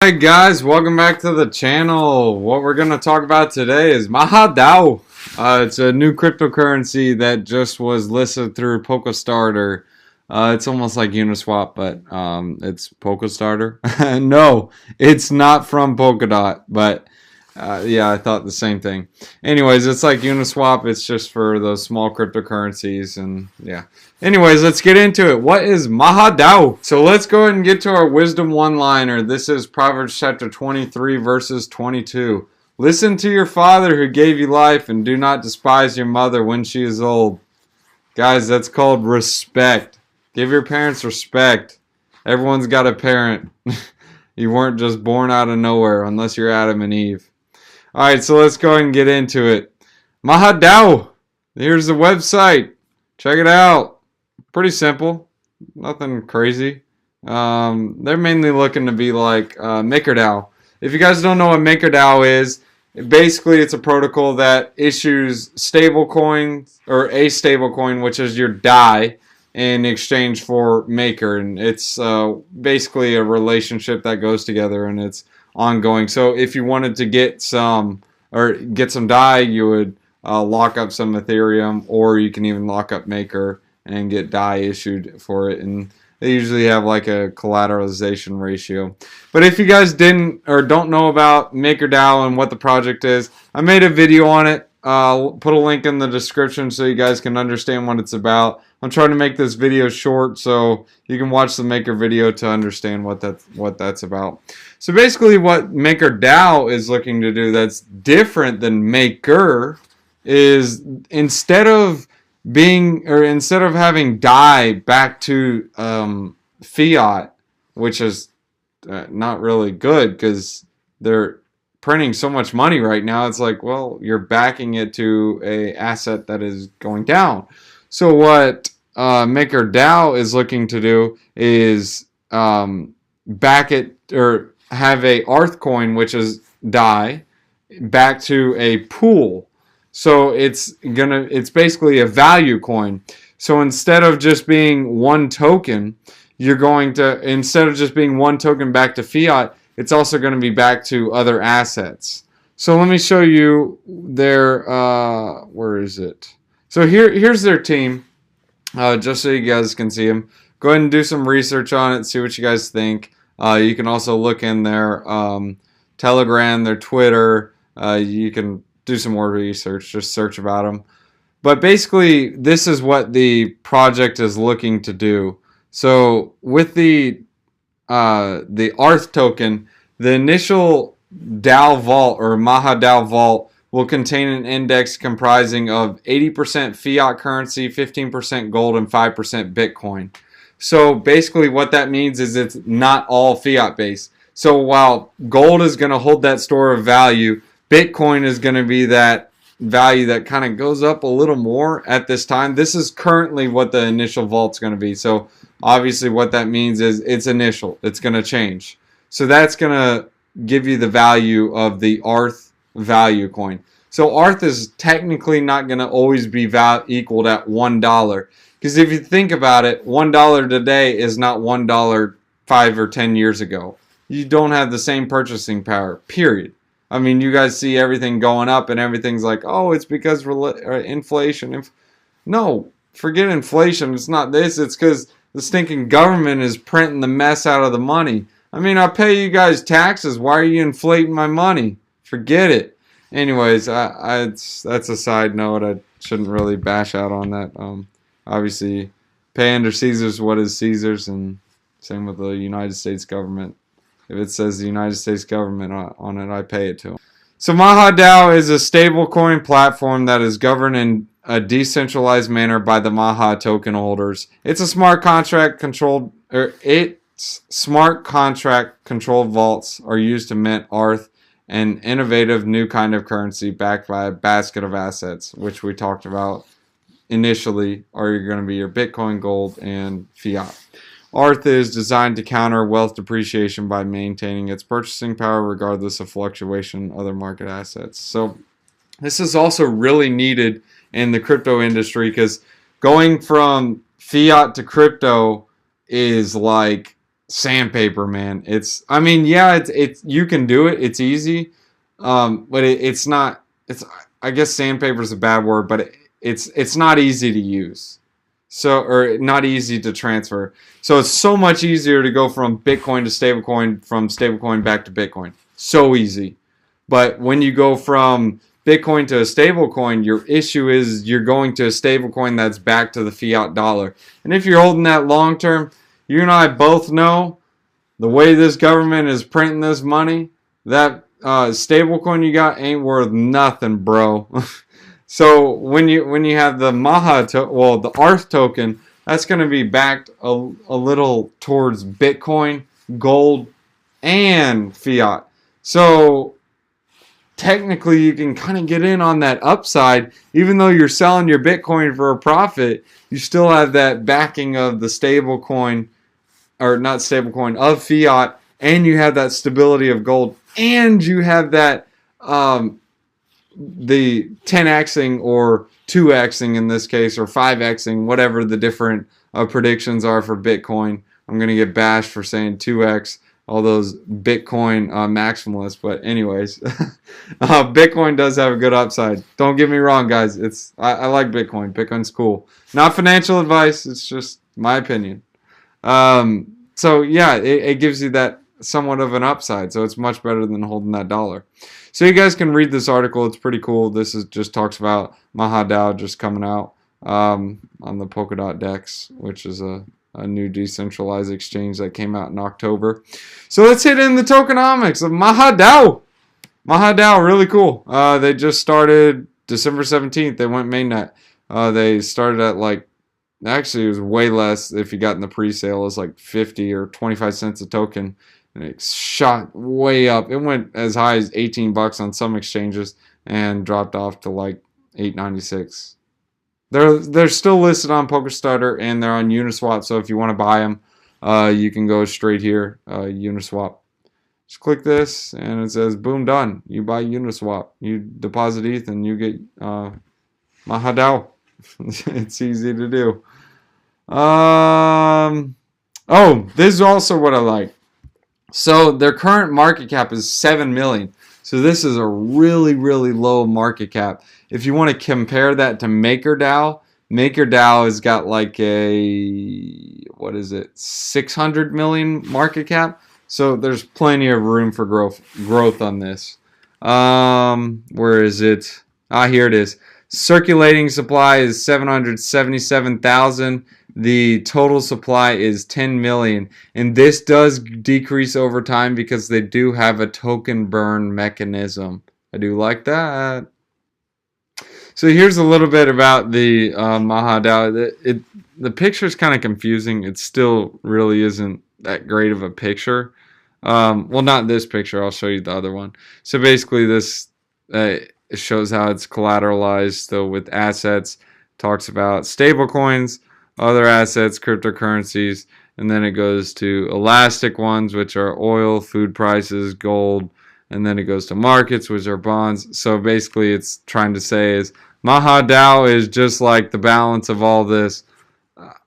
Hey guys, welcome back to the channel. What we're going to talk about today is Mahadao. It's a new cryptocurrency that just was listed through PokeStarter. It's almost like Uniswap, but it's PokeStarter. No, it's not from Polkadot, but yeah, I thought the same thing. Anyways, it's like Uniswap. It's just for those small cryptocurrencies, and yeah. Anyways, let's get into it. What is Mahadao? So let's go ahead and get to our wisdom one-liner. This is Proverbs chapter 23, verses 22. Listen to your father who gave you life, and do not despise your mother when she is old. Guys, that's called respect. Give your parents respect. Everyone's got a parent. You weren't just born out of nowhere, unless you're Adam and Eve. Alright, so let's go ahead and get into it. Mahadao. Here's the website. Check it out. Pretty simple. Nothing crazy. They're mainly looking to be like MakerDAO. If you guys don't know what MakerDAO is, basically it's a protocol that issues stablecoins, or a stablecoin, which is your DAI, in exchange for Maker. And it's basically a relationship that goes together, and it's ongoing. So if you wanted to get some DAI, you would lock up some Ethereum, or you can even lock up Maker and get DAI issued for it. And they usually have like a collateralization ratio. But if you guys didn't or don't know about MakerDAO and what the project is, I made a video on it. I'll put a link in the description so you guys can understand what it's about. I'm trying to make this video short so you can watch the Maker video to understand what that's about. So basically what MakerDAO is looking to do that's different than Maker is instead of having DAI back to fiat, which is not really good because they're printing so much money right now. It's like, well, you're backing it to a asset that is going down. So what MakerDAO is looking to do is back it, or have a ARTH coin, which is DAI, back to a pool. So it's basically a value coin. So instead of just being one token, instead of just being one token back to fiat, it's also going to be back to other assets. So let me show you their, where is it? So here's their team, just so you guys can see them. Go ahead and do some research on it, see what you guys think. You can also look in their Telegram, their Twitter. You can do some more research, just search about them. But basically, this is what the project is looking to do. So with the ARTH token, the initial DAO vault, or Mahadao vault, will contain an index comprising of 80% fiat currency, 15% gold, and 5% Bitcoin. So basically what that means is it's not all fiat based. So while gold is going to hold that store of value, Bitcoin is going to be that value that kind of goes up a little more at this time. This is currently what the initial vault's going to be. So obviously what that means is it's initial. It's going to change. So that's going to give you the value of the ARTH value coin. So ARTH is technically not going to always be equaled at $1. Because if you think about it, $1 today is not $1 5 or 10 years ago. You don't have the same purchasing power, period. I mean, you guys see everything going up and everything's like, oh, it's because inflation. No, forget inflation. It's not this. It's because the stinking government is printing the mess out of the money. I mean, I pay you guys taxes. Why are you inflating my money? Forget it. Anyways, that's a side note. I shouldn't really bash out on that. Obviously, pay under Caesar's what is Caesar's, and same with the United States government. If it says the United States government on it, I pay it to them. So Mahadao is a stablecoin platform that is governed in a decentralized manner by the Maha token holders. It's a smart contract controlled vaults are used to mint ARTH, an innovative new kind of currency backed by a basket of assets, which we talked about initially, are going to be your Bitcoin, gold, and fiat. ARTH is designed to counter wealth depreciation by maintaining its purchasing power regardless of fluctuation in other market assets. So this is also really needed in the crypto industry, because going from fiat to crypto is like sandpaper, man. I mean, yeah, it's you can do it. It's easy, but it's not. It's I guess sandpaper is a bad word, but it's not easy to use. So or not easy to transfer. So it's so much easier to go from Bitcoin to stablecoin, from stablecoin back to Bitcoin. So easy. But when you go from Bitcoin to a stablecoin, your issue is you're going to a stablecoin that's back to the fiat dollar. And if you're holding that long term, you and I both know the way this government is printing this money, that stablecoin you got ain't worth nothing, bro. So when you have the Maha, the ARTH token, that's going to be backed a little towards Bitcoin, gold, and fiat. So technically you can kind of get in on that upside. Even though you're selling your Bitcoin for a profit, you still have that backing of the stablecoin, or not stablecoin, of fiat, and you have that stability of gold, and you have that the 10xing or 2xing in this case, or 5xing, whatever the different predictions are for Bitcoin. I'm going to get bashed for saying 2x, all those Bitcoin maximalists, but anyways, Bitcoin does have a good upside. Don't get me wrong, guys. I like Bitcoin. Bitcoin's cool. Not financial advice. It's just my opinion. So yeah, it gives you that somewhat of an upside. So it's much better than holding that dollar. So you guys can read this article. It's pretty cool. This is just talks about Mahadao just coming out on the Polkadot DEX, which is a new decentralized exchange that came out in October. So let's hit in the tokenomics of Mahadao. Mahadao, really cool. They just started December 17th. They went mainnet. They started at like, actually it was way less if you got in the pre-sale. It was like 50 or 25 cents a token. And it shot way up. It went as high as $18 on some exchanges and dropped off to like $8.96. They're still listed on PokerStarter and they're on Uniswap. So if you want to buy them, you can go straight here, Uniswap. Just click this and it says boom, done. You buy Uniswap. You deposit ETH and you get Mahadao. It's easy to do. Oh, this is also what I like. So their current market cap is 7 million. So this is a really, really low market cap. If you want to compare that to MakerDAO, MakerDAO has got like a, 600 million market cap. So there's plenty of room for growth on this. Where is it? Here it is. Circulating supply is 777,000. The total supply is 10 million. And this does decrease over time because they do have a token burn mechanism. I do like that. So here's a little bit about the Mahadao. The picture is kind of confusing. It still really isn't that great of a picture. Well, not this picture. I'll show you the other one. So basically this it shows how it's collateralized. So with assets, talks about stable coins, other assets, cryptocurrencies, and then it goes to elastic ones, which are oil, food prices, gold, and then it goes to markets, which are bonds. So basically it's trying to say is Mahadao is just like the balance of all this.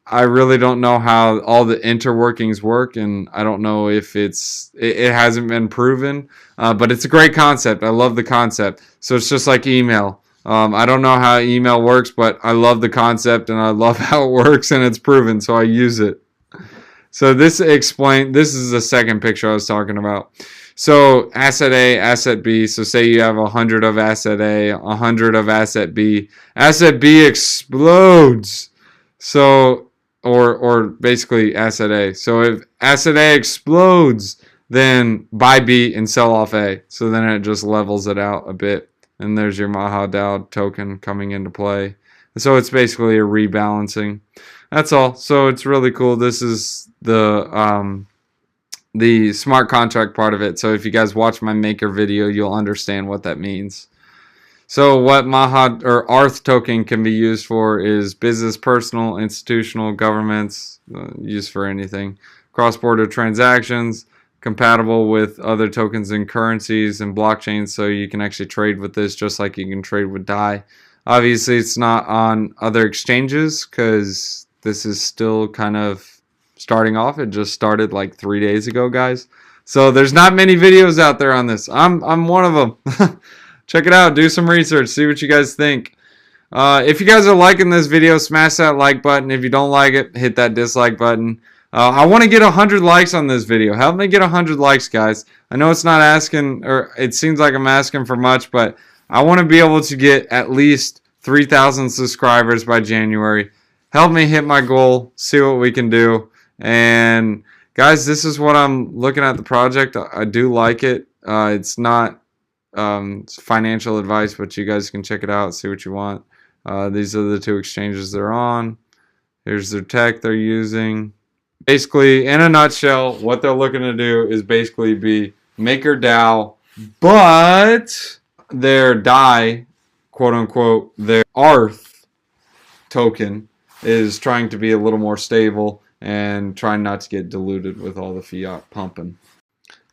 I really don't know how all the interworkings work, and I don't know if it hasn't been proven, but it's a great concept. I love the concept. So it's just like email. I don't know how email works, but I love the concept and I love how it works and it's proven, so I use it. So this is the second picture I was talking about. So asset A, asset B. So say you have 100 of asset A, 100 of asset B. Asset B explodes. So or basically asset A. So if asset A explodes, then buy B and sell off A. So then it just levels it out a bit. And there's your Mahadao token coming into play. And so it's basically a rebalancing. That's all. So it's really cool. This is the smart contract part of it. So if you guys watch my Maker video, you'll understand what that means. So what ARTH token can be used for is business, personal, institutional, governments, used for anything. Cross-border transactions, compatible with other tokens and currencies and blockchains, so you can actually trade with this just like you can trade with DAI. Obviously, it's not on other exchanges because this is still kind of starting off. It just started like 3 days ago, guys. So there's not many videos out there on this. I'm one of them. Check it out. Do some research. See what you guys think. If you guys are liking this video, smash that like button. If you don't like it, hit that dislike button. I want to get 100 likes on this video. Help me get 100 likes, guys. I know it's not asking, or it seems like I'm asking for much, but I want to be able to get at least 3,000 subscribers by January. Help me hit my goal. See what we can do. And guys, this is what I'm looking at the project. I do like it. It's not financial advice, but you guys can check it out, see what you want. These are the 2 exchanges they're on. Here's their tech they're using. Basically, in a nutshell, what they're looking to do is basically be MakerDAO, but their DAI, quote unquote, their ARTH token is trying to be a little more stable and trying not to get diluted with all the fiat pumping.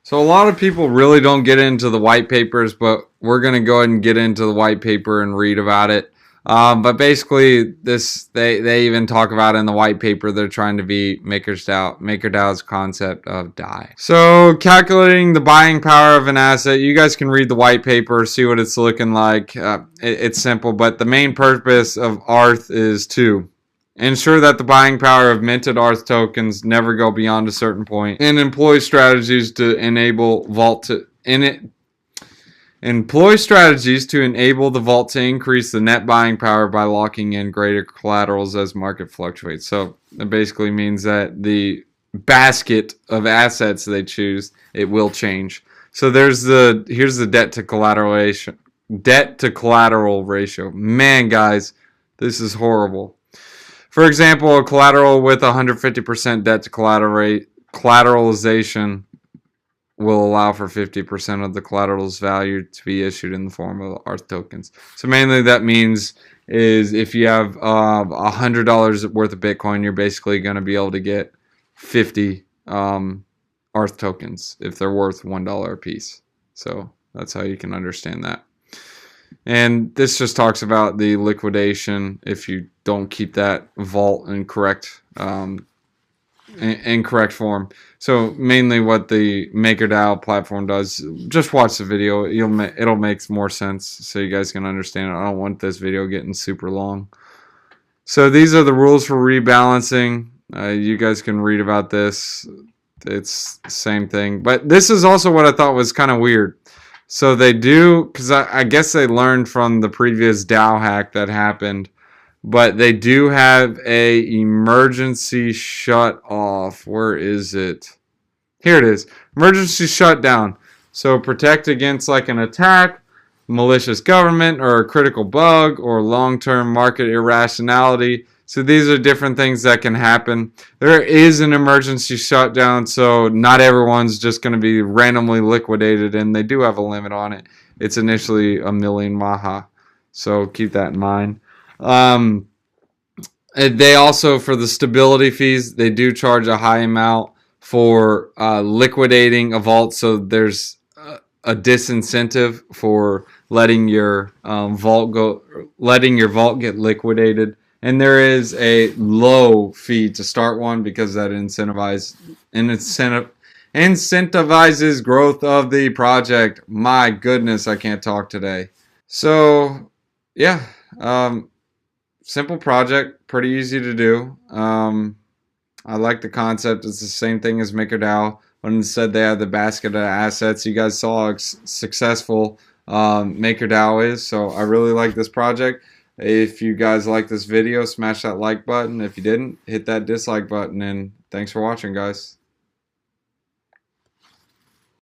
So a lot of people really don't get into the white papers, but we're going to go ahead and get into the white paper and read about it. But basically, they even talk about in the white paper they're trying to be MakerDAO's concept of DAI. So calculating the buying power of an asset, you guys can read the white paper, see what it's looking like. It's simple, but the main purpose of ARTH is to ensure that the buying power of minted ARTH tokens never go beyond a certain point, and employ strategies to enable the vault to increase the net buying power by locking in greater collaterals as market fluctuates. So it basically means that the basket of assets they choose, it will change. So here's the debt to collateral ratio. Man, guys, this is horrible. For example, a collateral with 150% debt to collateralization will allow for 50% of the collateral's value to be issued in the form of ARTH tokens. So mainly that means is if you have $100 worth of Bitcoin, you're basically going to be able to get 50 ARTH tokens if they're worth $1 a piece. So that's how you can understand that. And this just talks about the liquidation if you don't keep that vault in correct form. So mainly what the MakerDAO platform does, just watch the video. It'll make more sense so you guys can understand it. I don't want this video getting super long. So these are the rules for rebalancing. You guys can read about this. It's the same thing. But this is also what I thought was kind of weird. So they do, because I guess they learned from the previous DAO hack that happened, but they do have a emergency shut off. Where is it? Here it is. Emergency shutdown. So protect against like an attack, malicious government, or a critical bug, or long-term market irrationality. So these are different things that can happen. There is an emergency shutdown, so not everyone's just going to be randomly liquidated, and they do have a limit on it. It's initially 1 million Maha, so keep that in mind. They also, for the stability fees, they do charge a high amount for liquidating a vault, so there's a disincentive for letting your vault get liquidated. And there is a low fee to start one because that incentivizes growth of the project. My goodness, I can't talk today. So, yeah, simple project, pretty easy to do. I like the concept. It's the same thing as MakerDAO. When instead they have the basket of assets, you guys saw how successful MakerDAO is. So I really like this project. If you guys like this video, smash that like button. If you didn't, hit that dislike button. And thanks for watching, guys.